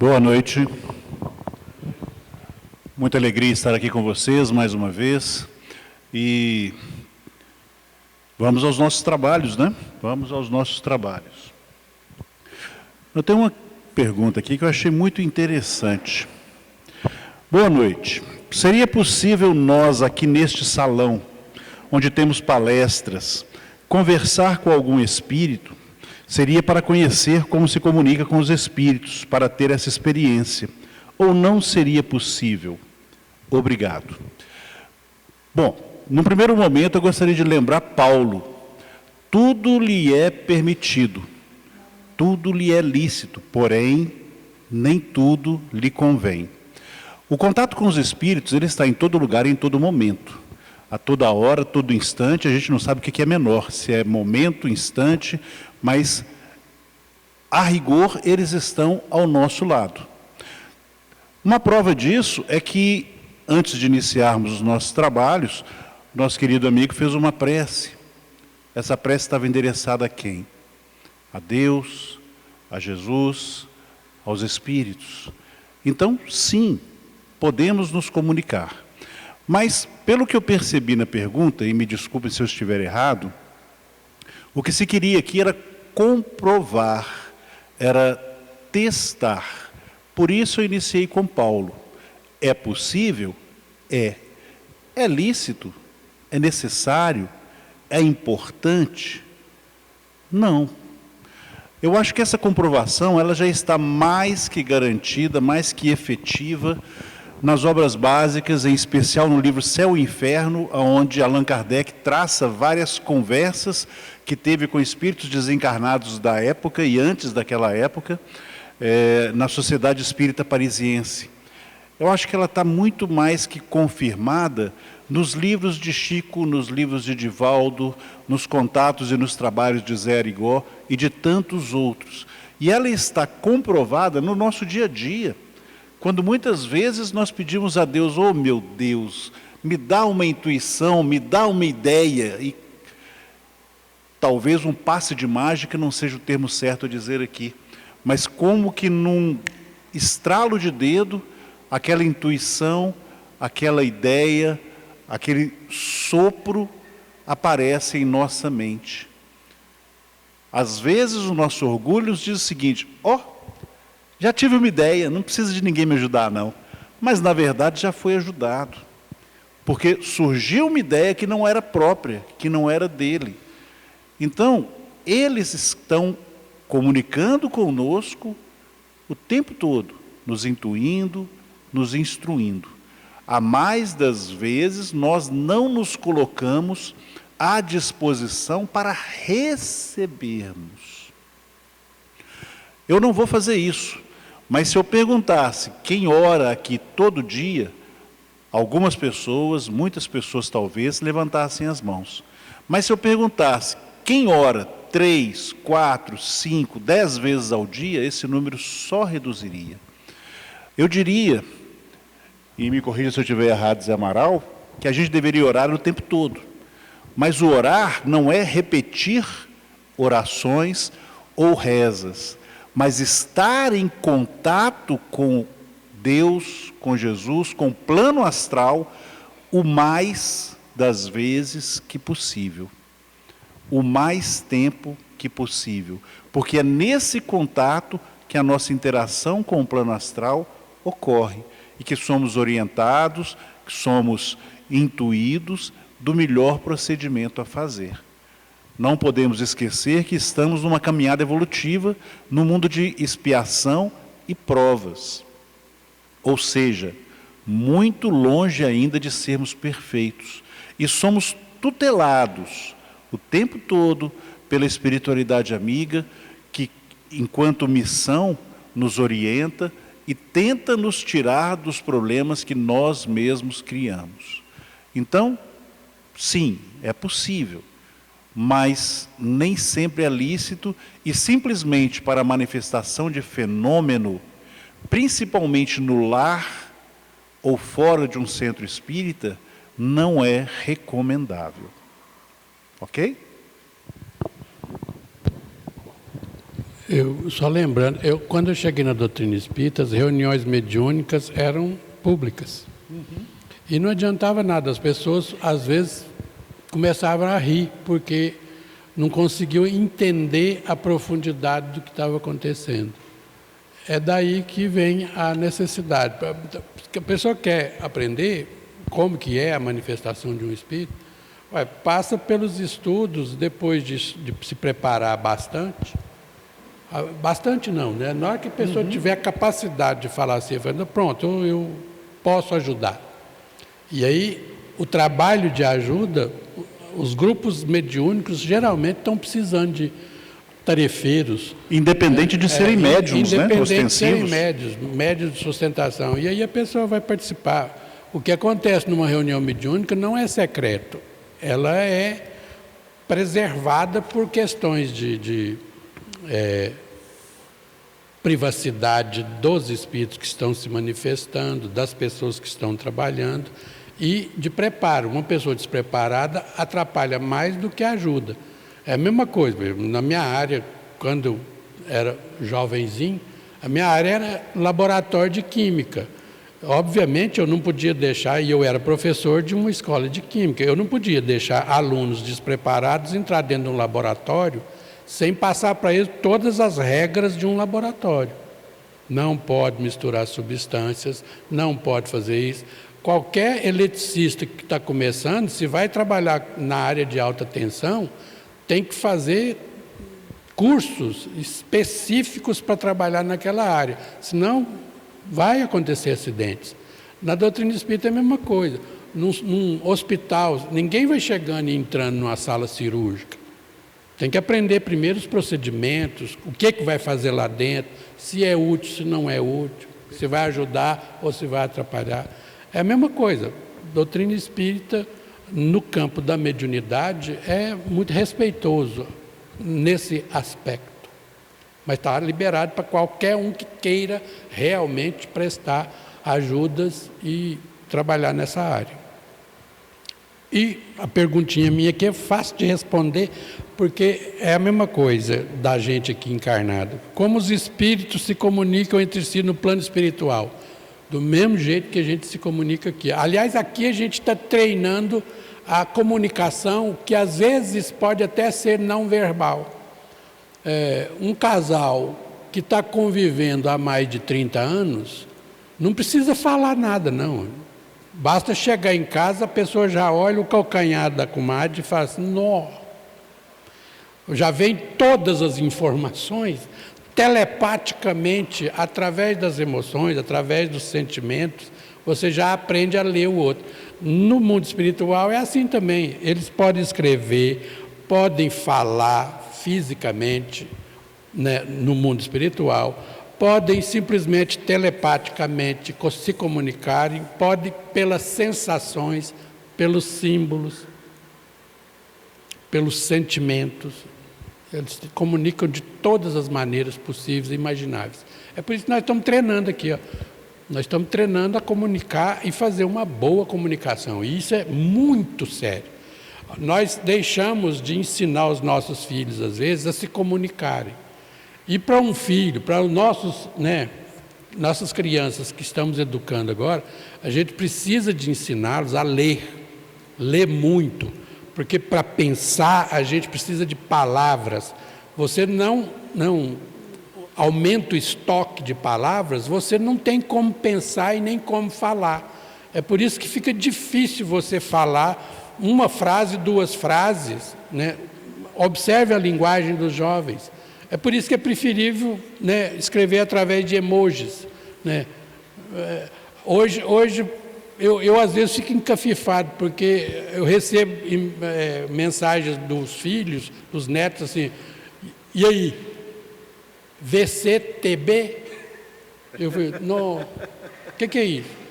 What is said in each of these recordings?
Boa noite. Muita alegria estar aqui com vocês mais uma vez. E vamos aos nossos trabalhos, né? Vamos aos nossos trabalhos. Eu tenho uma pergunta aqui que eu achei muito interessante. Boa noite. Seria possível nós aqui neste salão, onde temos palestras, conversar com algum espírito? Seria para conhecer como se comunica com os espíritos, para ter essa experiência. Ou não seria possível? Obrigado. Bom, no primeiro momento eu gostaria de lembrar Paulo. Tudo lhe é permitido, tudo lhe é lícito, porém, nem tudo lhe convém. O contato com os espíritos, ele está em todo lugar, em todo momento. A toda hora, todo instante, a gente não sabe o que é menor, se é momento, instante, mas, a rigor, eles estão ao nosso lado. Uma prova disso é que, antes de iniciarmos os nossos trabalhos, nosso querido amigo fez uma prece. Essa prece estava endereçada a quem? A Deus, a Jesus, aos Espíritos. Então, sim, podemos nos comunicar. Mas, pelo que eu percebi na pergunta, e me desculpe se eu estiver errado, o que se queria aqui era comprovar, era testar. Por isso eu iniciei com Paulo. É possível? É. É lícito? É necessário? É importante? Não. Eu acho que essa comprovação ela já está mais que garantida, mais que efetiva nas obras básicas, em especial no livro Céu e Inferno, onde Allan Kardec traça várias conversas que teve com espíritos desencarnados da época e antes daquela época, na Sociedade Espírita Parisiense. Eu acho que ela está muito mais que confirmada nos livros de Chico, nos livros de Divaldo, nos contatos e nos trabalhos de Zé Arigó e de tantos outros. E ela está comprovada no nosso dia a dia, quando muitas vezes nós pedimos a Deus, oh meu Deus, me dá uma intuição, me dá uma ideia, e talvez um passe de mágica não seja o termo certo a dizer aqui, mas como que num estralo de dedo, aquela intuição, aquela ideia, aquele sopro aparece em nossa mente. Às vezes o nosso orgulho nos diz o seguinte, já tive uma ideia, não precisa de ninguém me ajudar não. Mas na verdade já foi ajudado. Porque surgiu uma ideia que não era própria, que não era dele. Então, eles estão comunicando conosco o tempo todo, nos intuindo, nos instruindo. A mais das vezes, nós não nos colocamos à disposição para recebermos. Eu não vou fazer isso, mas se eu perguntasse quem ora aqui todo dia, algumas pessoas, muitas pessoas talvez, levantassem as mãos. Mas se eu perguntasse quem ora 3, 4, 5, 10 vezes ao dia, esse número só reduziria. Eu diria, e me corrija se eu estiver errado, Zé Amaral, que a gente deveria orar o tempo todo. Mas o orar não é repetir orações ou rezas, mas estar em contato com Deus, com Jesus, com o plano astral, o mais das vezes que possível. O mais tempo que possível. Porque é nesse contato que a nossa interação com o plano astral ocorre. E que somos orientados, que somos intuídos do melhor procedimento a fazer. Não podemos esquecer que estamos numa caminhada evolutiva, no mundo de expiação e provas. Ou seja, muito longe ainda de sermos perfeitos. E somos tutelados o tempo todo pela espiritualidade amiga, que, enquanto missão, nos orienta e tenta nos tirar dos problemas que nós mesmos criamos. Então, sim, é possível, mas nem sempre é lícito e simplesmente para a manifestação de fenômeno, principalmente no lar ou fora de um centro espírita, não é recomendável. Ok? Eu, só lembrando, quando eu cheguei na doutrina espírita, as reuniões mediúnicas eram públicas. E não adiantava nada, as pessoas às vezes começavam a rir, porque não conseguiam entender a profundidade do que estava acontecendo. É daí que vem a necessidade. Porque a pessoa quer aprender como que é a manifestação de um espírito, passa pelos estudos, depois de se preparar bastante. Bastante não, né? Na hora que a pessoa tiver a capacidade de falar assim, pronto, eu posso ajudar. E aí, o trabalho de ajuda, os grupos mediúnicos geralmente estão precisando de tarefeiros. Independente de serem médiums, né? Independente de serem médios de sustentação. E aí a pessoa vai participar. O que acontece numa reunião mediúnica não é secreto. Ela é preservada por questões de privacidade dos espíritos que estão se manifestando, das pessoas que estão trabalhando e de preparo. Uma pessoa despreparada atrapalha mais do que ajuda. É a mesma coisa. Na minha área, quando eu era jovenzinho, a minha área era laboratório de química. Obviamente eu não podia deixar, e eu era professor de uma escola de química, eu não podia deixar alunos despreparados entrar dentro de um laboratório sem passar para eles todas as regras de um laboratório. Não pode misturar substâncias, não pode fazer isso. Qualquer eletricista que está começando, se vai trabalhar na área de alta tensão, tem que fazer cursos específicos para trabalhar naquela área, senão vai acontecer acidentes. Na doutrina espírita é a mesma coisa. Num hospital, ninguém vai chegando e entrando numa sala cirúrgica. Tem que aprender primeiro os procedimentos, o que vai fazer lá dentro, se é útil, se não é útil, se vai ajudar ou se vai atrapalhar. É a mesma coisa. Doutrina espírita, no campo da mediunidade, é muito respeitoso nesse aspecto. Mas está liberado para qualquer um que queira realmente prestar ajudas e trabalhar nessa área. E a perguntinha minha aqui é fácil de responder, porque é a mesma coisa da gente aqui encarnado. Como os espíritos se comunicam entre si no plano espiritual? Do mesmo jeito que a gente se comunica aqui. Aliás, aqui a gente está treinando a comunicação, que às vezes pode até ser não verbal. Um casal que está convivendo há mais de 30 anos, não precisa falar nada, não. Basta chegar em casa, a pessoa já olha o calcanhar da comadre e fala assim, nó. Já vem todas as informações telepaticamente, através das emoções, através dos sentimentos, você já aprende a ler o outro. No mundo espiritual é assim também. Eles podem escrever, podem falar fisicamente, né, no mundo espiritual, podem simplesmente telepaticamente se comunicarem, podem pelas sensações, pelos símbolos, pelos sentimentos. Eles se comunicam de todas as maneiras possíveis e imagináveis. É por isso que nós estamos treinando aqui, ó. Nós estamos treinando a comunicar e fazer uma boa comunicação. E isso é muito sério. Nós deixamos de ensinar os nossos filhos, às vezes, a se comunicarem. E para um filho, para os nossas crianças que estamos educando agora, a gente precisa de ensiná-los a ler muito, porque para pensar a gente precisa de palavras. Você não aumenta o estoque de palavras, você não tem como pensar e nem como falar. É por isso que fica difícil você falar uma frase, duas frases, né? Observe a linguagem dos jovens. É por isso que é preferível, né, escrever através de emojis, né? Hoje eu às vezes fico encafifado, porque eu recebo mensagens dos filhos, dos netos, assim, e aí, VCTB? Eu falei, não, o que é isso?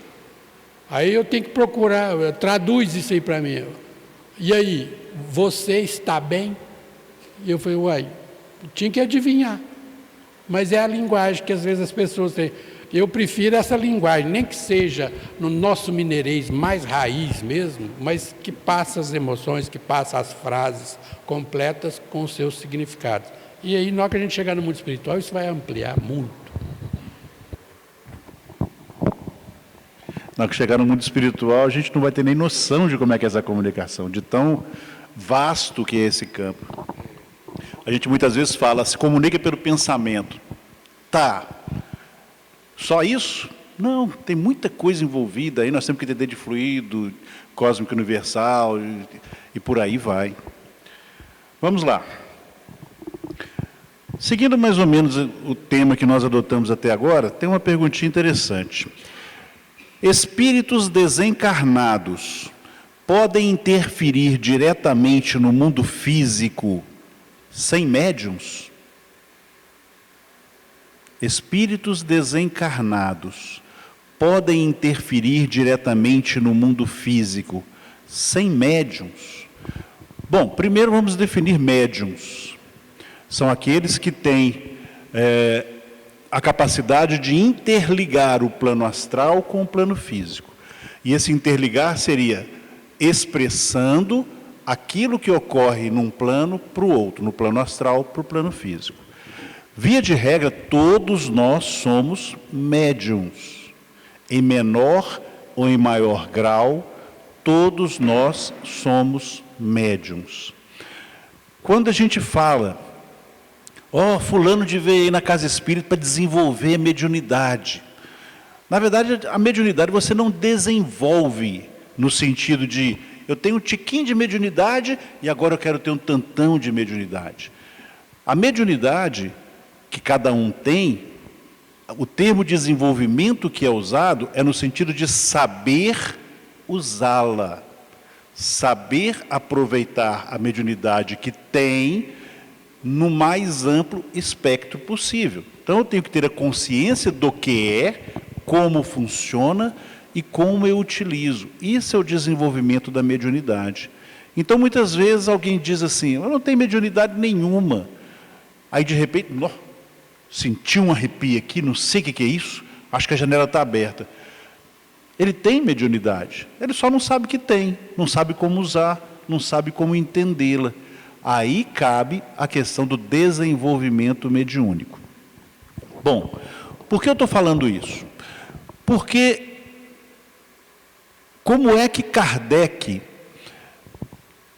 Aí eu tenho que procurar, traduz isso aí para mim. E aí, você está bem? E eu falei, uai, tinha que adivinhar, mas é a linguagem que às vezes as pessoas têm. Eu prefiro essa linguagem, nem que seja no nosso mineirês mais raiz mesmo, mas que passa as emoções, que passa as frases completas com seus significados. E aí, na hora que a gente chegar no mundo espiritual, isso vai ampliar muito. Na hora que chegar no mundo espiritual, a gente não vai ter nem noção de como é que é essa comunicação, de tão vasto que é esse campo. A gente muitas vezes fala, se comunica pelo pensamento. Tá, só isso? Não, tem muita coisa envolvida, aí nós temos que entender de fluido, cósmico universal, e por aí vai. Vamos lá. Seguindo mais ou menos o tema que nós adotamos até agora, tem uma perguntinha interessante. Espíritos desencarnados podem interferir diretamente no mundo físico sem médiuns? Espíritos desencarnados podem interferir diretamente no mundo físico sem médiuns? Bom, primeiro vamos definir médiuns. São aqueles que têm a capacidade de interligar o plano astral com o plano físico. E esse interligar seria expressando aquilo que ocorre num plano para o outro, no plano astral para o plano físico. Via de regra, todos nós somos médiuns. Em menor ou em maior grau, todos nós somos médiuns. Quando a gente fala, fulano veio aí na casa espírita para desenvolver a mediunidade. Na verdade, a mediunidade você não desenvolve no sentido de, eu tenho um tiquinho de mediunidade e agora eu quero ter um tantão de mediunidade. A mediunidade que cada um tem, o termo desenvolvimento que é usado é no sentido de saber usá-la, saber aproveitar a mediunidade que tem no mais amplo espectro possível. Então eu tenho que ter a consciência do que é, como funciona e como eu utilizo. Isso é o desenvolvimento da mediunidade. Então muitas vezes alguém diz assim, eu não tenho mediunidade nenhuma. Aí de repente, senti um arrepio aqui, não sei o que é isso, acho que a janela está aberta. Ele tem mediunidade, ele só não sabe que tem, não sabe como usar, não sabe como entendê-la. Aí cabe a questão do desenvolvimento mediúnico. Bom, por que eu estou falando isso? Porque como é que Kardec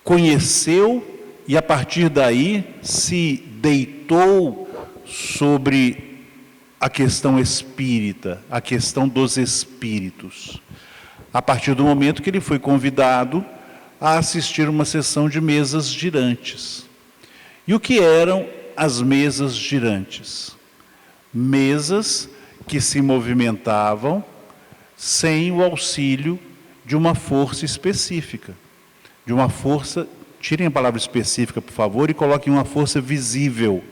conheceu e a partir daí se deitou sobre a questão espírita, a questão dos espíritos? A partir do momento que ele foi convidado a assistir uma sessão de mesas girantes. E o que eram as mesas girantes? Mesas que se movimentavam sem o auxílio de uma força específica. De uma força, tirem a palavra específica, por favor, e coloquem uma força visível.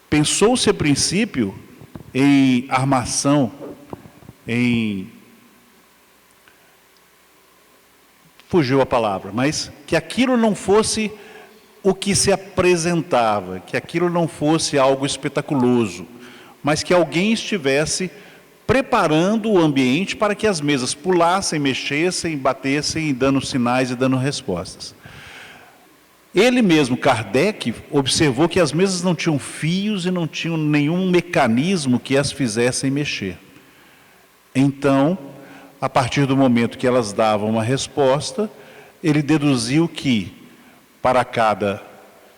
Pensou-se a princípio em armação, fugiu a palavra, mas que aquilo não fosse o que se apresentava, que aquilo não fosse algo espetaculoso, mas que alguém estivesse preparando o ambiente para que as mesas pulassem, mexessem, batessem, dando sinais e dando respostas. Ele mesmo, Kardec, observou que as mesas não tinham fios e não tinham nenhum mecanismo que as fizessem mexer. Então, a partir do momento que elas davam uma resposta, ele deduziu que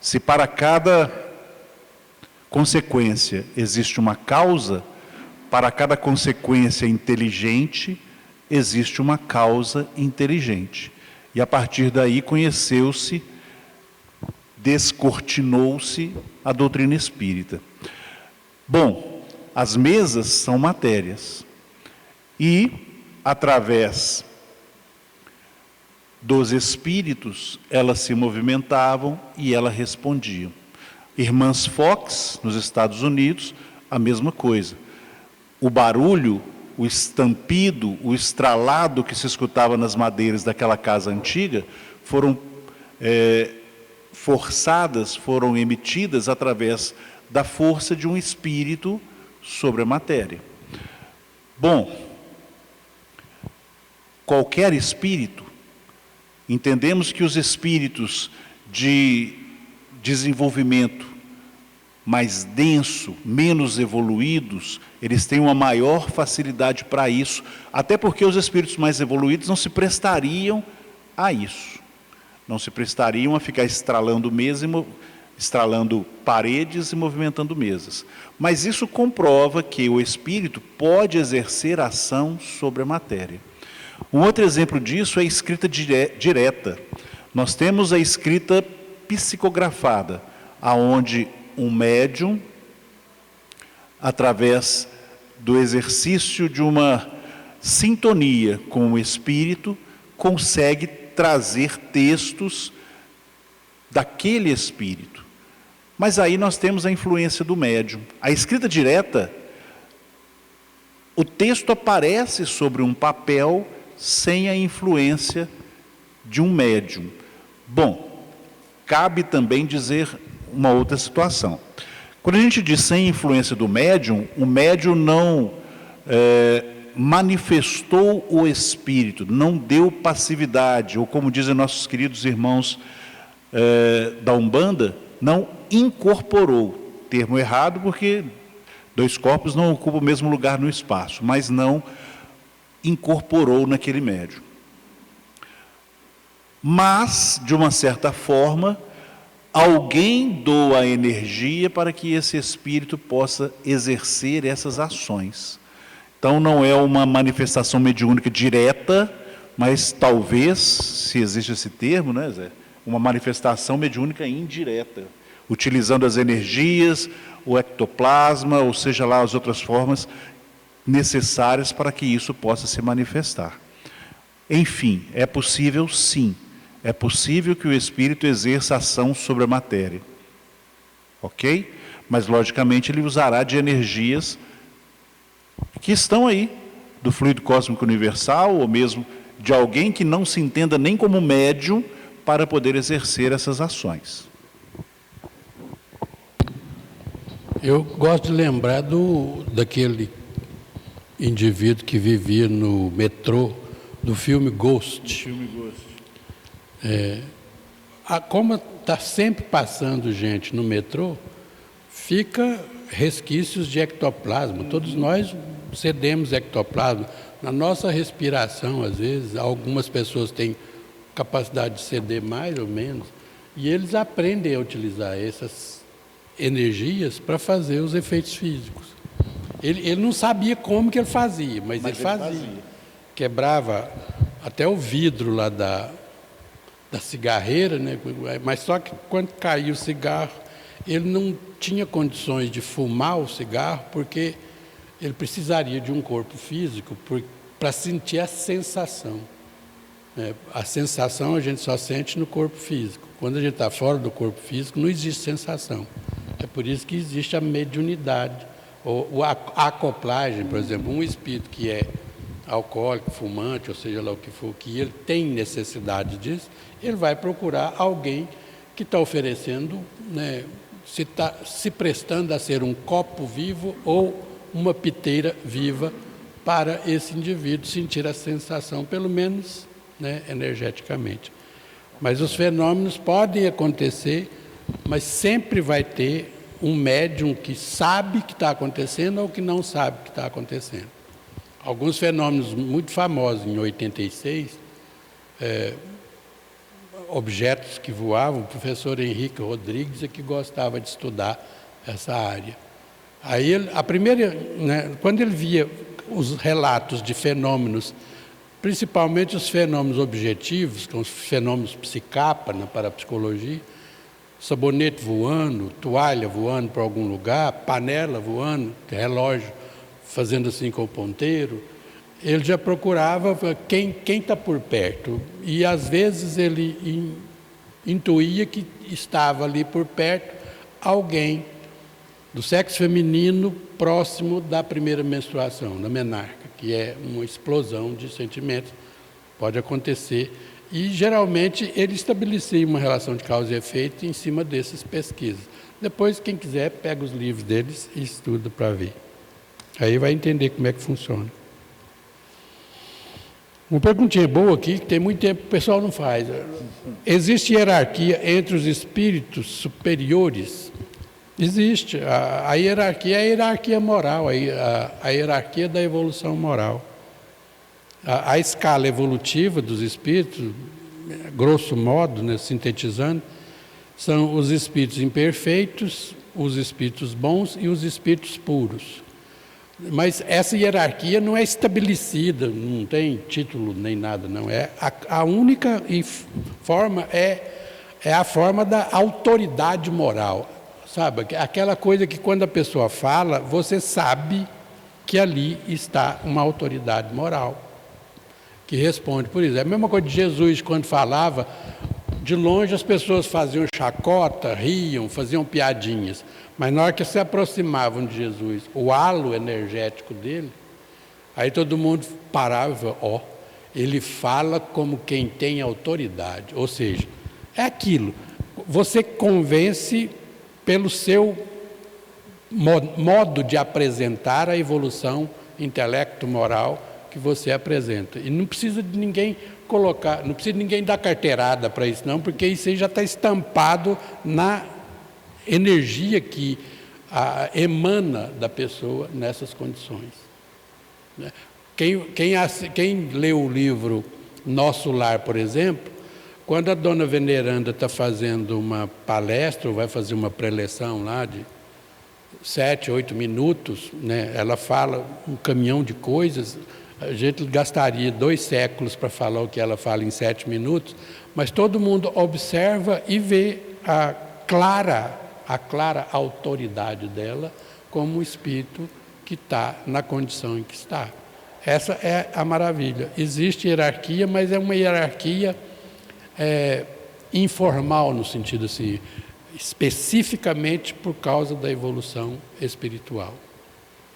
se para cada consequência existe uma causa, para cada consequência inteligente existe uma causa inteligente. E a partir daí conheceu-se, descortinou-se a doutrina espírita. Bom, as mesas são matérias e através dos espíritos, elas se movimentavam e elas respondiam. Irmãs Fox, nos Estados Unidos, a mesma coisa. O barulho, o estampido, o estralado que se escutava nas madeiras daquela casa antiga, foram forçadas, foram emitidas através da força de um espírito sobre a matéria. Bom, qualquer espírito, entendemos que os espíritos de desenvolvimento mais denso, menos evoluídos, eles têm uma maior facilidade para isso, até porque os espíritos mais evoluídos não se prestariam a isso. Não se prestariam a ficar estralando estralando paredes e movimentando mesas. Mas isso comprova que o espírito pode exercer ação sobre a matéria. Um outro exemplo disso é a escrita direta. Nós temos a escrita psicografada, aonde um médium, através do exercício de uma sintonia com o espírito, consegue trazer textos daquele espírito. Mas aí nós temos a influência do médium. A escrita direta, o texto aparece sobre um papel sem a influência de um médium. Bom, cabe também dizer uma outra situação. Quando a gente diz sem influência do médium, o médium não manifestou o espírito, não deu passividade, ou como dizem nossos queridos irmãos da Umbanda, não incorporou. Termo errado porque dois corpos não ocupam o mesmo lugar no espaço, mas não incorporou naquele médium. Mas, de uma certa forma, alguém doa a energia para que esse espírito possa exercer essas ações. Então, não é uma manifestação mediúnica direta, mas talvez, se existe esse termo, né, Zé? Uma manifestação mediúnica indireta, utilizando as energias, o ectoplasma, ou seja lá as outras formas necessárias para que isso possa se manifestar. Enfim, é possível sim. É possível que o espírito exerça ação sobre a matéria. Ok? Mas, logicamente, ele usará de energias que estão aí, do fluido cósmico universal, ou mesmo de alguém que não se entenda nem como médium, para poder exercer essas ações. Eu gosto de lembrar daquele indivíduo que vivia no metrô, do filme Ghost. Como está sempre passando gente no metrô, fica resquícios de ectoplasma. Todos nós cedemos ectoplasma. Na nossa respiração, às vezes, algumas pessoas têm capacidade de ceder mais ou menos, e eles aprendem a utilizar essas energias para fazer os efeitos físicos. Ele não sabia como que ele fazia, mas ele fazia. Quebrava até o vidro lá da cigarreira, né? Mas só que quando caiu o cigarro, ele não tinha condições de fumar o cigarro, porque ele precisaria de um corpo físico para sentir a sensação. A sensação a gente só sente no corpo físico. Quando a gente está fora do corpo físico, não existe sensação. É por isso que existe a mediunidade, ou a acoplagem, por exemplo, um espírito que é alcoólico, fumante, ou seja lá o que for, que ele tem necessidade disso, ele vai procurar alguém que está oferecendo, né, se prestando a ser um copo vivo ou uma piteira viva para esse indivíduo sentir a sensação, pelo menos, né, energeticamente. Mas os fenômenos podem acontecer, mas sempre vai ter um médium que sabe que está acontecendo ou que não sabe que está acontecendo. Alguns fenômenos muito famosos em 86, objetos que voavam, o professor Henrique Rodrigues é que gostava de estudar essa área. Aí, quando ele via os relatos de fenômenos, principalmente os fenômenos objetivos, que são os fenômenos psicapa na parapsicologia, sabonete voando, toalha voando para algum lugar, panela voando, relógio fazendo assim com o ponteiro, ele já procurava quem está por perto. E às vezes ele intuía que estava ali por perto alguém do sexo feminino próximo da primeira menstruação, da menarca, que é uma explosão de sentimentos, pode acontecer. E geralmente ele estabelecia uma relação de causa e efeito em cima dessas pesquisas. Depois, quem quiser, pega os livros deles e estuda para ver. Aí vai entender como é que funciona. Uma perguntinha boa aqui, que tem muito tempo que o pessoal não faz. Existe hierarquia entre os espíritos superiores? Existe. A hierarquia é a hierarquia moral, a hierarquia da evolução moral. A escala evolutiva dos espíritos, grosso modo, né, sintetizando, são os espíritos imperfeitos, os espíritos bons e os espíritos puros. Mas essa hierarquia não é estabelecida, não tem título nem nada, não. A única forma é a forma da autoridade moral, sabe? Aquela coisa que quando a pessoa fala, você sabe que ali está uma autoridade moral, que responde por isso. É a mesma coisa de Jesus, quando falava, de longe as pessoas faziam chacota, riam, faziam piadinhas. Mas na hora que se aproximavam de Jesus, o halo energético dele, aí todo mundo parava e falava, ele fala como quem tem autoridade. Ou seja, é aquilo, você convence pelo seu modo de apresentar a evolução intelecto-moral que você apresenta. E não precisa de ninguém colocar, não precisa de ninguém dar carteirada para isso não, porque isso aí já está estampado na energia que emana da pessoa nessas condições. Quem lê o livro Nosso Lar, por exemplo, quando a dona Veneranda está fazendo uma palestra, ou vai fazer uma preleção lá de 7, 8 minutos, né, ela fala um caminhão de coisas, a gente gastaria 2 séculos para falar o que ela fala em 7 minutos, mas todo mundo observa e vê a clara autoridade dela como um espírito que está na condição em que está. Essa é a maravilha. Existe hierarquia, mas é uma hierarquia informal, no sentido assim, especificamente por causa da evolução espiritual.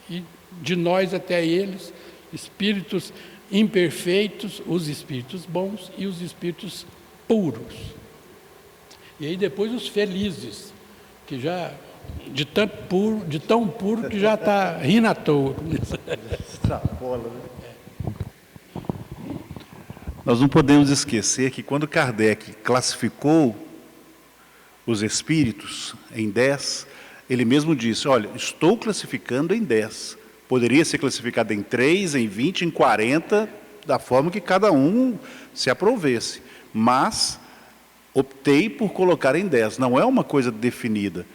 E de nós até eles, espíritos imperfeitos, os espíritos bons e os espíritos puros. E aí depois os felizes, que já de tão puro que já está rindo à toa. Extrapola, né? Nós não podemos esquecer que quando Kardec classificou os espíritos em 10, ele mesmo disse, olha, estou classificando em 10. Poderia ser classificado em 3, em 20, em 40, da forma que cada um se aprovesse. Mas optei por colocar em 10. Não é uma coisa definida.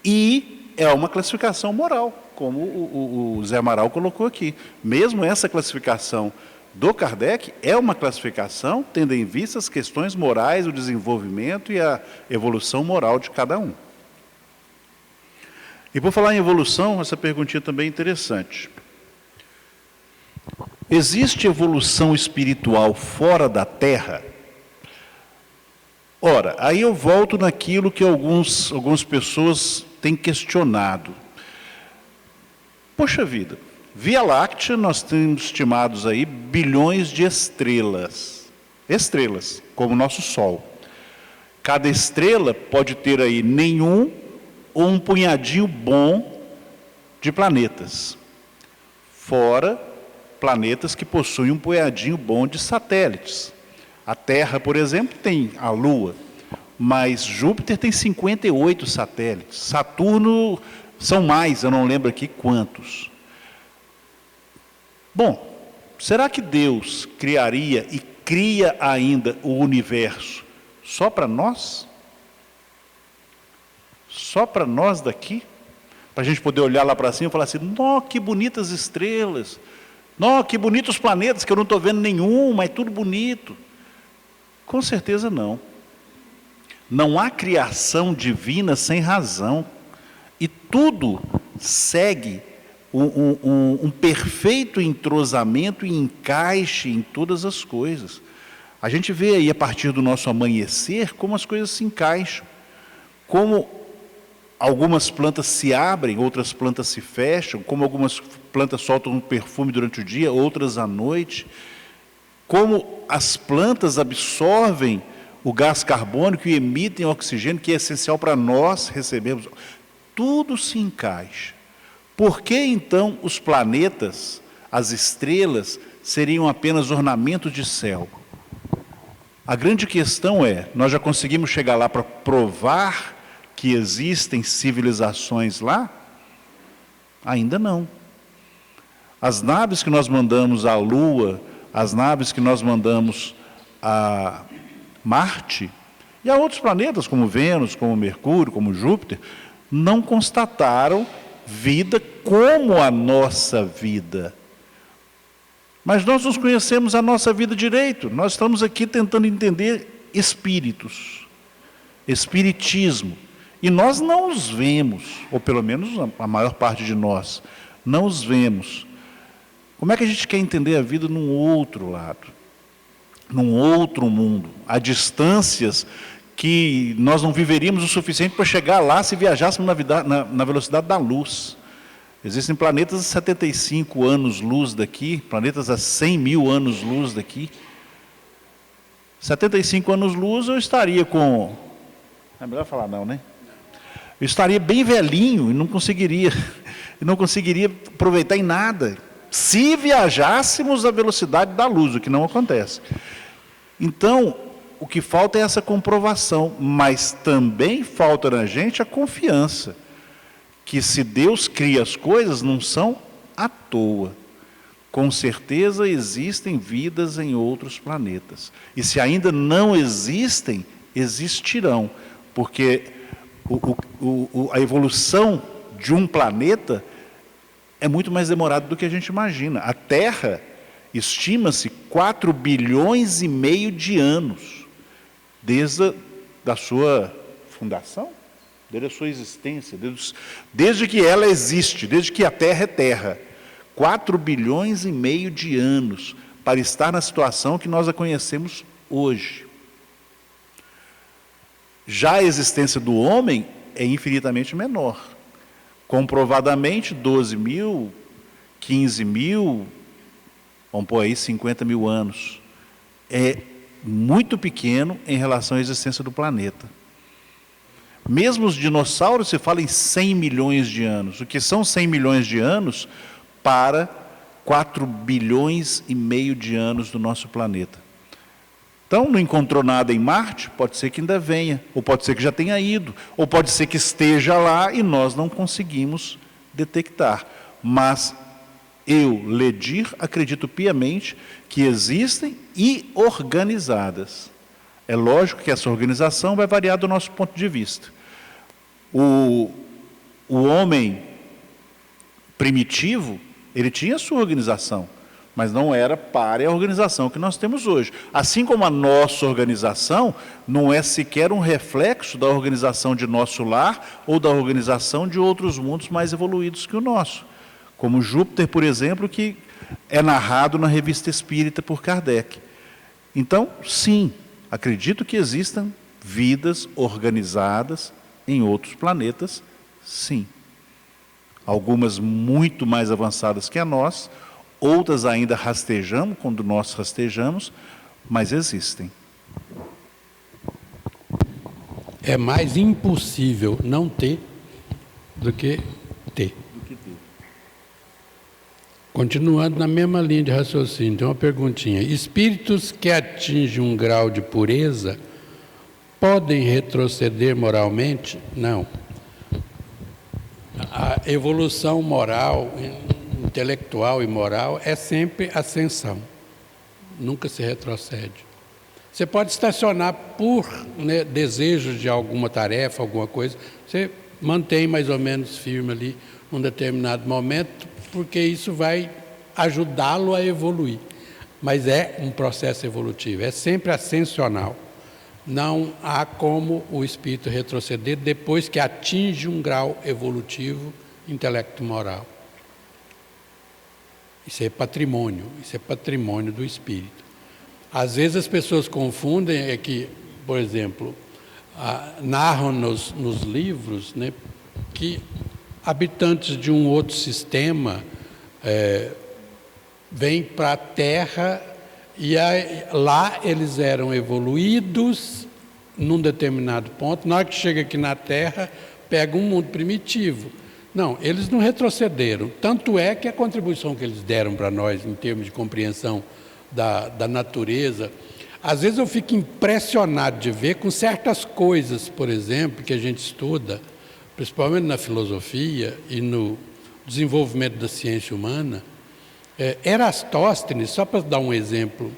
E é uma classificação moral, como o Zé Amaral colocou aqui. Mesmo essa classificação do Kardec é uma classificação tendo em vista as questões morais, o desenvolvimento e a evolução moral de cada um. E por falar em evolução, essa perguntinha também é interessante. Existe evolução espiritual fora da Terra? Ora, aí eu volto naquilo que algumas pessoas têm questionado. Poxa vida, Via Láctea nós temos estimados aí bilhões de estrelas. Estrelas, como o nosso Sol. Cada estrela pode ter aí nenhum ou um punhadinho bom de planetas. Fora planetas que possuem um punhadinho bom de satélites. A Terra, por exemplo, tem a Lua, mas Júpiter tem 58 satélites. Saturno são mais, eu não lembro aqui quantos. Bom, será que Deus criaria e cria ainda o universo só para nós? Só para nós daqui? Para a gente poder olhar lá para cima e falar assim, nó, que bonitas estrelas, nó, que bonitos planetas, que eu não estou vendo nenhum, mas tudo bonito. Com certeza não. Não há criação divina sem razão. E tudo segue um perfeito entrosamento e encaixe em todas as coisas. A gente vê aí, a partir do nosso amanhecer, como as coisas se encaixam. Como algumas plantas se abrem, outras plantas se fecham, como algumas plantas soltam um perfume durante o dia, outras à noite. Como as plantas absorvem o gás carbônico e emitem oxigênio, que é essencial para nós recebermos. Tudo se encaixa. Por que então os planetas, as estrelas, seriam apenas ornamentos de céu. A grande questão é, nós já conseguimos chegar lá para provar que existem civilizações lá? Ainda não. As naves que nós mandamos à Lua, as naves que nós mandamos a Marte, e a outros planetas como Vênus, como Mercúrio, como Júpiter, não constataram vida como a nossa vida. Mas nós nos conhecemos a nossa vida direito. Nós estamos aqui tentando entender espíritos, espiritismo. E nós não os vemos, ou pelo menos a maior parte de nós, não os vemos. Como é que a gente quer entender a vida num outro lado? Num outro mundo? Há distâncias que nós não viveríamos o suficiente para chegar lá se viajássemos na velocidade da luz. Existem planetas a 75 anos-luz daqui, planetas a 100 mil anos-luz daqui. 75 anos-luz eu estaria com... É melhor falar não, né? Eu estaria bem velhinho e não conseguiria aproveitar em nada, se viajássemos à velocidade da luz, o que não acontece. Então, o que falta é essa comprovação, mas também falta na gente a confiança, que se Deus cria as coisas, não são à toa. Com certeza existem vidas em outros planetas. E se ainda não existem, existirão. Porque a evolução de um planeta é muito mais demorada do que a gente imagina. A Terra estima-se 4 bilhões e meio de anos, desde a sua fundação. Desde a sua existência, desde que ela existe, desde que a Terra é Terra. 4 bilhões e meio de anos para estar na situação que nós a conhecemos hoje. Já a existência do homem é infinitamente menor. Comprovadamente, 12 mil, 15 mil, vamos pôr aí 50 mil anos. É muito pequeno em relação à existência do planeta. Mesmo os dinossauros se fala em 100 milhões de anos. O que são 100 milhões de anos para 4 bilhões e meio de anos do nosso planeta? Então, não encontrou nada em Marte, pode ser que ainda venha, ou pode ser que já tenha ido, ou pode ser que esteja lá e nós não conseguimos detectar. Mas eu, Ledir, acredito piamente que existem e organizadas. É lógico que essa organização vai variar do nosso ponto de vista. O homem primitivo, ele tinha a sua organização, mas não era para a organização que nós temos hoje. Assim como a nossa organização não é sequer um reflexo da organização de nosso lar ou da organização de outros mundos mais evoluídos que o nosso. Como Júpiter, por exemplo, que é narrado na Revista Espírita por Kardec. Então, sim, acredito que existam vidas organizadas em outros planetas, sim. Algumas muito mais avançadas que a nós, outras ainda rastejamos, quando nós rastejamos, mas existem. É mais impossível não ter do que ter. Continuando na mesma linha de raciocínio, tem uma perguntinha. Espíritos que atingem um grau de pureza podem retroceder moralmente? Não. A evolução moral, intelectual e moral é sempre ascensão. Nunca se retrocede. Você pode estacionar por desejo de alguma tarefa, alguma coisa. Você mantém mais ou menos firme ali num determinado momento, porque isso vai ajudá-lo a evoluir. Mas é um processo evolutivo, é sempre ascensional. Não há como o espírito retroceder depois que atinge um grau evolutivo intelecto-moral. Isso é patrimônio do espírito. Às vezes as pessoas confundem que, por exemplo, narram nos livros, né, que habitantes de um outro sistema vêm para a Terra e lá eles eram evoluídos num determinado ponto. Na hora que chega aqui na Terra, pega um mundo primitivo. Não, eles não retrocederam. Tanto é que a contribuição que eles deram para nós, em termos de compreensão da natureza, às vezes eu fico impressionado de ver com certas coisas, por exemplo, que a gente estuda, principalmente na filosofia e no desenvolvimento da ciência humana. Erastóstenes, só para dar um exemplo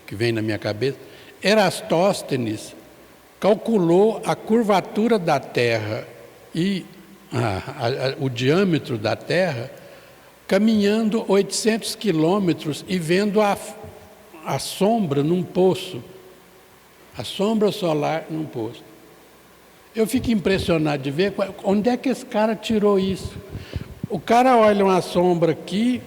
que vem na minha cabeça, Erastóstenes calculou a curvatura da Terra e o diâmetro da Terra caminhando 800 quilômetros e vendo a sombra num poço, a sombra solar num poço. Eu fico impressionado de ver onde é que esse cara tirou isso. O cara olha uma sombra aqui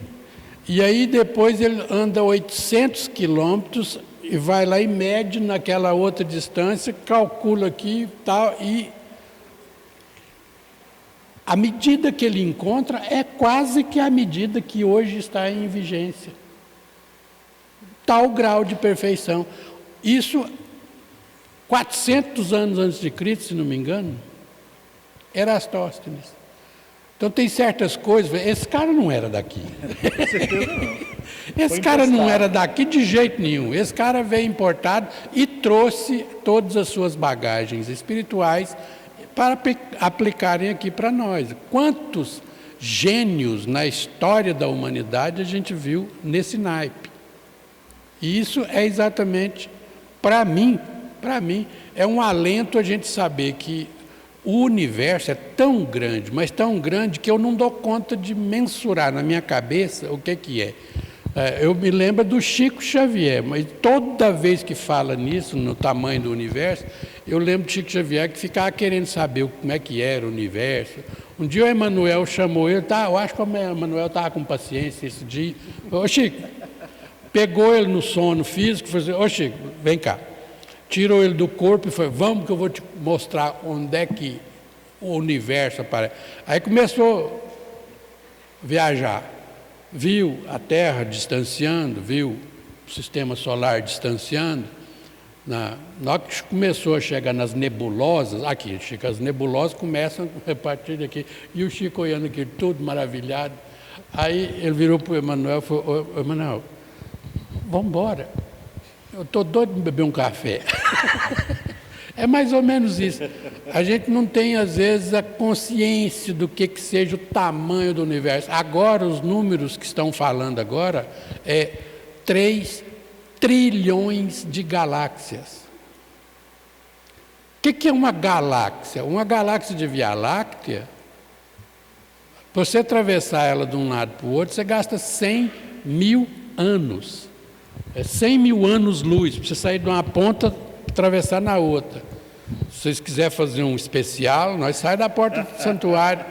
e aí depois ele anda 800 quilômetros e vai lá e mede naquela outra distância, calcula aqui e tal, e a medida que ele encontra é quase que a medida que hoje está em vigência. Tal grau de perfeição. Isso 400 anos antes de Cristo, se não me engano, Erastóstenes. Então tem certas coisas, esse cara não era daqui. Com certeza não. Esse cara não era daqui de jeito nenhum. Esse cara veio importado e trouxe todas as suas bagagens espirituais para aplicarem aqui para nós. Quantos gênios na história da humanidade a gente viu nesse naipe? E isso é exatamente, para mim, é um alento a gente saber que o universo é tão grande, mas tão grande que eu não dou conta de mensurar na minha cabeça o que é. Eu me lembro do Chico Xavier, mas toda vez que fala nisso, no tamanho do universo, eu lembro de Chico Xavier que ficava querendo saber como é que era o universo. Um dia o Emmanuel chamou ele, eu acho que o Emmanuel estava com paciência esse dia. Ô Chico, pegou ele no sono físico e falou assim, ô Chico, vem cá. Tirou ele do corpo e falou, vamos que eu vou te mostrar onde é que o universo aparece. Aí começou a viajar. Viu a Terra distanciando, viu o sistema solar distanciando. Na hora que começou a chegar nas nebulosas, aqui, Chico, as nebulosas começam a repartir aqui, e o Chico olhando aqui, tudo maravilhado. Aí ele virou para o Emmanuel e falou, ô, Emmanuel, vamos embora, eu estou doido de beber um café. É mais ou menos isso. A gente não tem, às vezes, a consciência do que seja o tamanho do universo. Agora, os números que estão falando agora é 3 trilhões de galáxias. O que é uma galáxia? Uma galáxia de Via Láctea, para você atravessar ela de um lado para o outro, você gasta 100 mil anos. É 100 mil anos-luz, para você sair de uma ponta atravessar na outra. Se vocês quiserem fazer um especial, nós saímos da porta do santuário.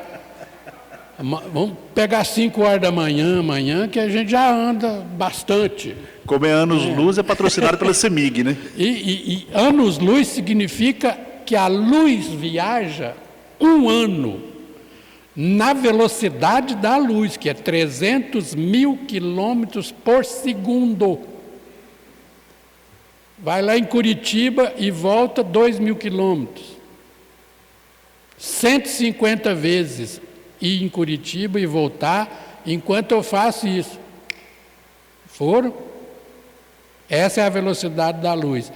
Vamos pegar 5 horas da manhã, amanhã, que a gente já anda bastante. Como é anos-luz, é patrocinado pela CEMIG, né? E anos-luz significa que a luz viaja 1 ano na velocidade da luz, que é 300 mil quilômetros por segundo. Vai lá em Curitiba e volta 2.000 quilômetros. 150 vezes ir em Curitiba e voltar, enquanto eu faço isso. Foram? Essa é a velocidade da luz.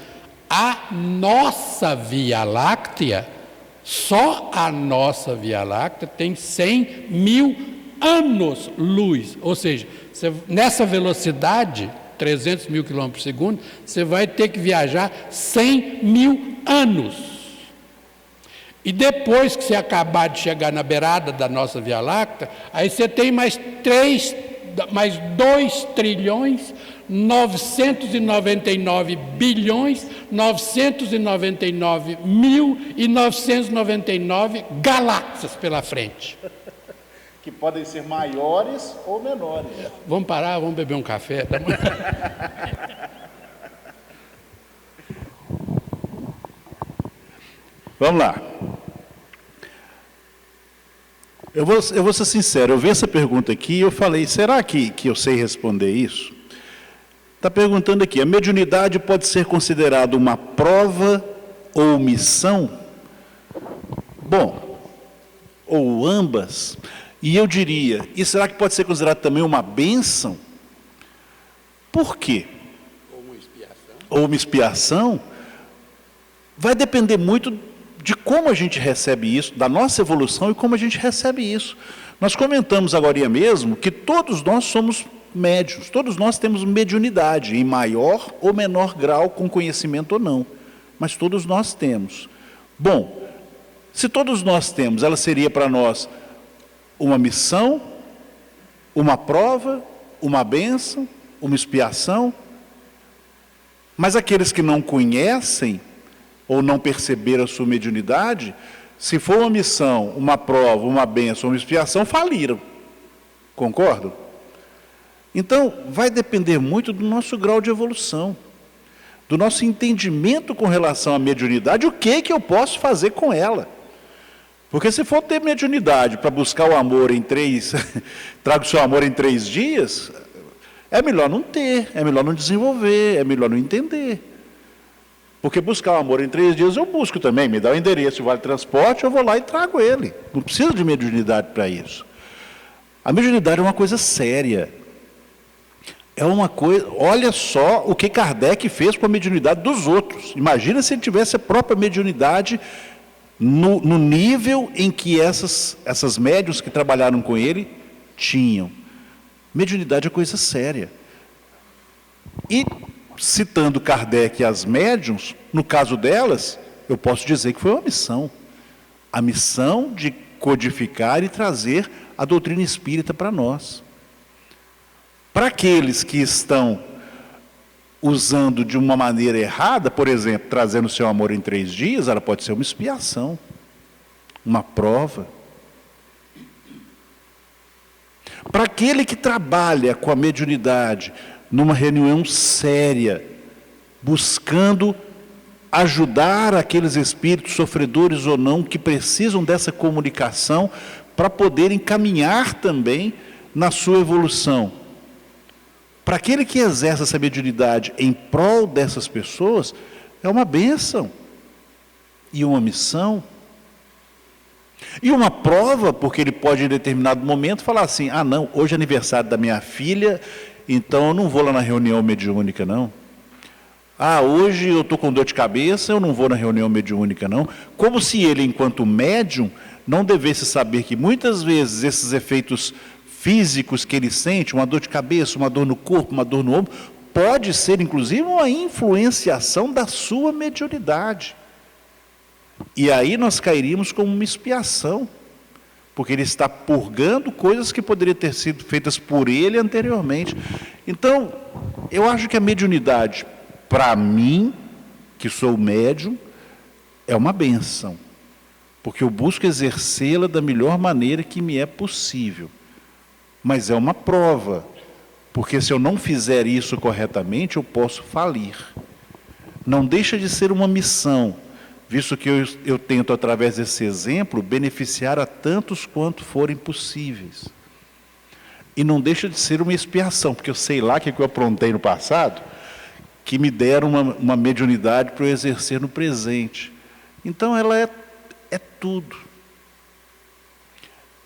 A nossa Via Láctea, só a nossa Via Láctea tem 100 mil anos-luz. Ou seja, nessa velocidade, 300 mil quilômetros por segundo, você vai ter que viajar 100 mil anos. E depois que você acabar de chegar na beirada da nossa Via Láctea, aí você tem mais 2 trilhões, 999 bilhões, 999 mil e 999 galáxias pela frente. Que podem ser maiores ou menores. Vamos parar, vamos beber um café. Vamos lá. Eu vou ser sincero, eu vi essa pergunta aqui e eu falei, será que eu sei responder isso? Está perguntando aqui, a mediunidade pode ser considerada uma prova ou missão? Bom, ou ambas? E eu diria, e será que pode ser considerado também uma bênção? Por quê? Ou uma expiação? Vai depender muito de como a gente recebe isso, da nossa evolução e como a gente recebe isso. Nós comentamos agora mesmo que todos nós somos médiuns, todos nós temos mediunidade, em maior ou menor grau, com conhecimento ou não, mas todos nós temos. Bom, se todos nós temos, ela seria para nós uma missão, uma prova, uma bênção, uma expiação. Mas aqueles que não conhecem ou não perceberam a sua mediunidade, se for uma missão, uma prova, uma bênção, uma expiação, faliram. Concordam? Então, vai depender muito do nosso grau de evolução, do nosso entendimento com relação à mediunidade, o que eu posso fazer com ela. Porque se for ter mediunidade para buscar o amor em traga o seu amor em 3 dias, é melhor não ter, é melhor não desenvolver, é melhor não entender. Porque buscar o amor em 3 dias eu busco também, me dá o endereço, vale transporte, eu vou lá e trago ele. Não precisa de mediunidade para isso. A mediunidade é uma coisa séria. É uma coisa, olha só o que Kardec fez com a mediunidade dos outros. Imagina se ele tivesse a própria mediunidade no nível em que essas médiuns que trabalharam com ele tinham. Mediunidade é coisa séria. E, citando Kardec e as médiuns, no caso delas, eu posso dizer que foi uma missão. A missão de codificar e trazer a doutrina espírita para nós. Para aqueles que estão usando de uma maneira errada, por exemplo, trazendo o seu amor em 3 dias, ela pode ser uma expiação, uma prova. Para aquele que trabalha com a mediunidade, numa reunião séria, buscando ajudar aqueles espíritos, sofredores ou não, que precisam dessa comunicação, para poderem caminhar também na sua evolução. Para aquele que exerce essa mediunidade em prol dessas pessoas, é uma bênção e uma missão. E uma prova, porque ele pode em determinado momento falar assim, ah não, hoje é aniversário da minha filha, então eu não vou lá na reunião mediúnica não. Ah, hoje eu estou com dor de cabeça, eu não vou na reunião mediúnica não. Como se ele, enquanto médium, não devesse saber que muitas vezes esses efeitos físicos que ele sente, uma dor de cabeça, uma dor no corpo, uma dor no ombro, pode ser inclusive uma influenciação da sua mediunidade. E aí nós cairíamos como uma expiação, porque ele está purgando coisas que poderiam ter sido feitas por ele anteriormente. Então, eu acho que a mediunidade, para mim, que sou médium, é uma bênção, porque eu busco exercê-la da melhor maneira que me é possível. Mas é uma prova, porque se eu não fizer isso corretamente, eu posso falir. Não deixa de ser uma missão, visto que eu tento, através desse exemplo, beneficiar a tantos quanto forem possíveis. E não deixa de ser uma expiação, porque eu sei lá o que eu aprontei no passado, que me deram uma mediunidade para eu exercer no presente. Então ela é tudo.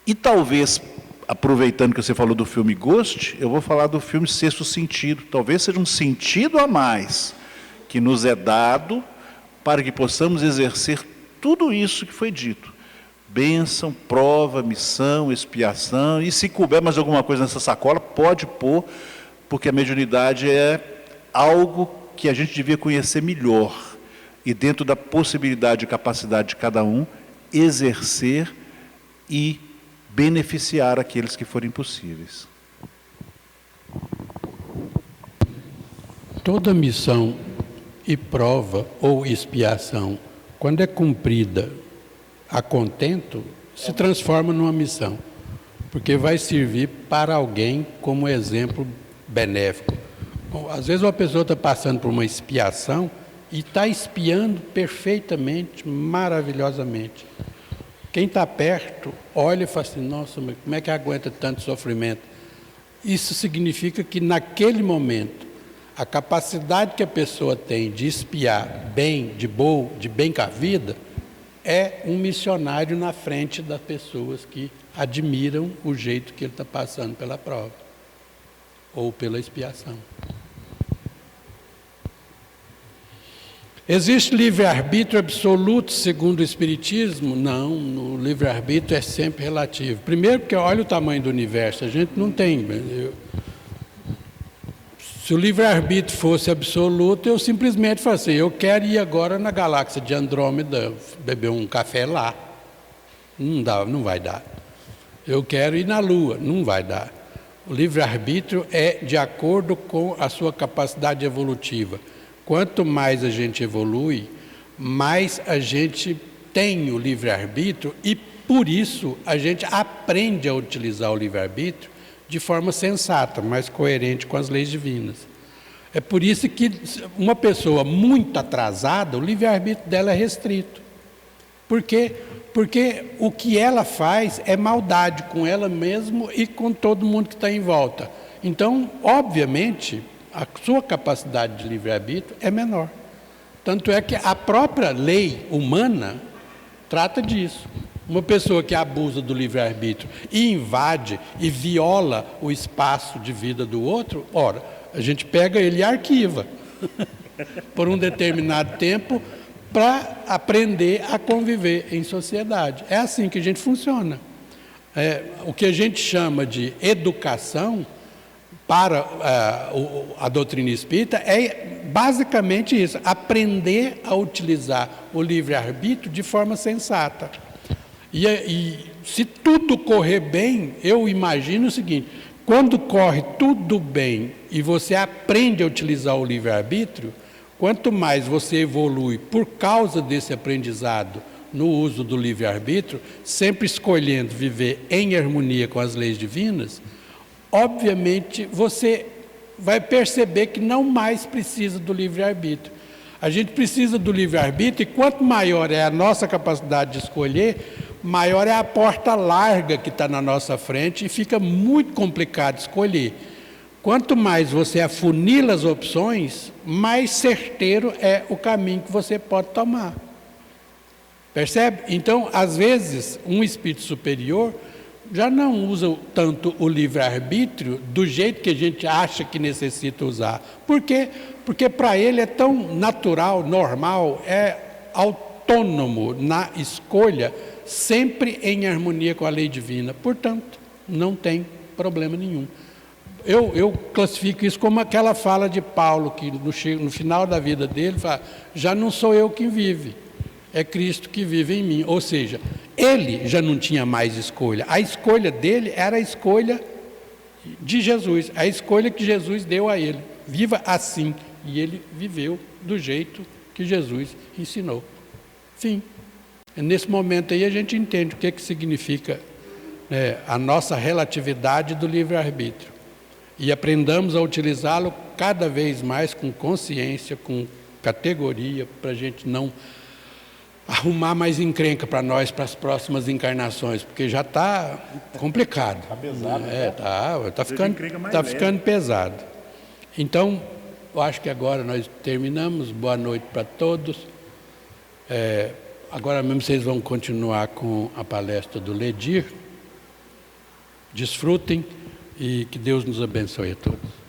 E talvez, aproveitando que você falou do filme Ghost, eu vou falar do filme Sexto Sentido. Talvez seja um sentido a mais que nos é dado para que possamos exercer tudo isso que foi dito. Bênção, prova, missão, expiação, e se couber mais alguma coisa nessa sacola, pode pôr, porque a mediunidade é algo que a gente devia conhecer melhor, e dentro da possibilidade e capacidade de cada um, exercer e beneficiar aqueles que forem possíveis. Toda missão e prova ou expiação, quando é cumprida a contento, se transforma numa missão, porque vai servir para alguém como exemplo benéfico. Bom, às vezes uma pessoa está passando por uma expiação e está expiando perfeitamente, maravilhosamente. Quem está perto olha e fala assim, nossa, mas como é que aguenta tanto sofrimento? Isso significa que naquele momento, a capacidade que a pessoa tem de expiar bem, de bem com a vida, é um missionário na frente das pessoas que admiram o jeito que ele está passando pela prova ou pela expiação. Existe livre-arbítrio absoluto segundo o Espiritismo? Não, o livre-arbítrio é sempre relativo. Primeiro porque olha o tamanho do universo, a gente não tem. Se o livre-arbítrio fosse absoluto, eu simplesmente falo assim, eu quero ir agora na galáxia de Andrômeda, beber um café lá. Não dá, não vai dar. Eu quero ir na Lua, não vai dar. O livre-arbítrio é de acordo com a sua capacidade evolutiva. Quanto mais a gente evolui, mais a gente tem o livre-arbítrio e, por isso, a gente aprende a utilizar o livre-arbítrio de forma sensata, mais coerente com as leis divinas. É por isso que uma pessoa muito atrasada, o livre-arbítrio dela é restrito. Por quê? Porque o que ela faz é maldade com ela mesma e com todo mundo que está em volta. Então, obviamente, a sua capacidade de livre-arbítrio é menor. Tanto é que a própria lei humana trata disso. Uma pessoa que abusa do livre-arbítrio e invade e viola o espaço de vida do outro, ora, a gente pega ele e arquiva por um determinado tempo para aprender a conviver em sociedade. É assim que a gente funciona. O que a gente chama de educação para a doutrina espírita é basicamente isso, aprender a utilizar o livre-arbítrio de forma sensata. E se tudo correr bem, eu imagino o seguinte, quando corre tudo bem e você aprende a utilizar o livre-arbítrio, quanto mais você evolui por causa desse aprendizado no uso do livre-arbítrio, sempre escolhendo viver em harmonia com as leis divinas, obviamente você vai perceber que não mais precisa do livre-arbítrio. A gente precisa do livre-arbítrio e quanto maior é a nossa capacidade de escolher, maior é a porta larga que está na nossa frente e fica muito complicado escolher. Quanto mais você afunila as opções, mais certeiro é o caminho que você pode tomar. Percebe? Então, às vezes, um espírito superior já não usa tanto o livre-arbítrio do jeito que a gente acha que necessita usar. Por quê? Porque para ele é tão natural, normal, é autônomo na escolha, sempre em harmonia com a lei divina. Portanto, não tem problema nenhum. Eu classifico isso como aquela fala de Paulo, que no final da vida dele, fala, já não sou eu quem vive, é Cristo que vive em mim. Ou seja, ele já não tinha mais escolha. A escolha dele era a escolha de Jesus, a escolha que Jesus deu a ele. Viva assim. E ele viveu do jeito que Jesus ensinou. Fim. Nesse momento aí a gente entende o que significa a nossa relatividade do livre-arbítrio. E aprendamos a utilizá-lo cada vez mais com consciência, com categoria, para a gente não arrumar mais encrenca para nós, para as próximas encarnações, porque já está complicado. Está pesado. Está ficando pesado. Então, eu acho que agora nós terminamos. Boa noite para todos. Agora mesmo vocês vão continuar com a palestra do Ledir. Desfrutem e que Deus nos abençoe a todos.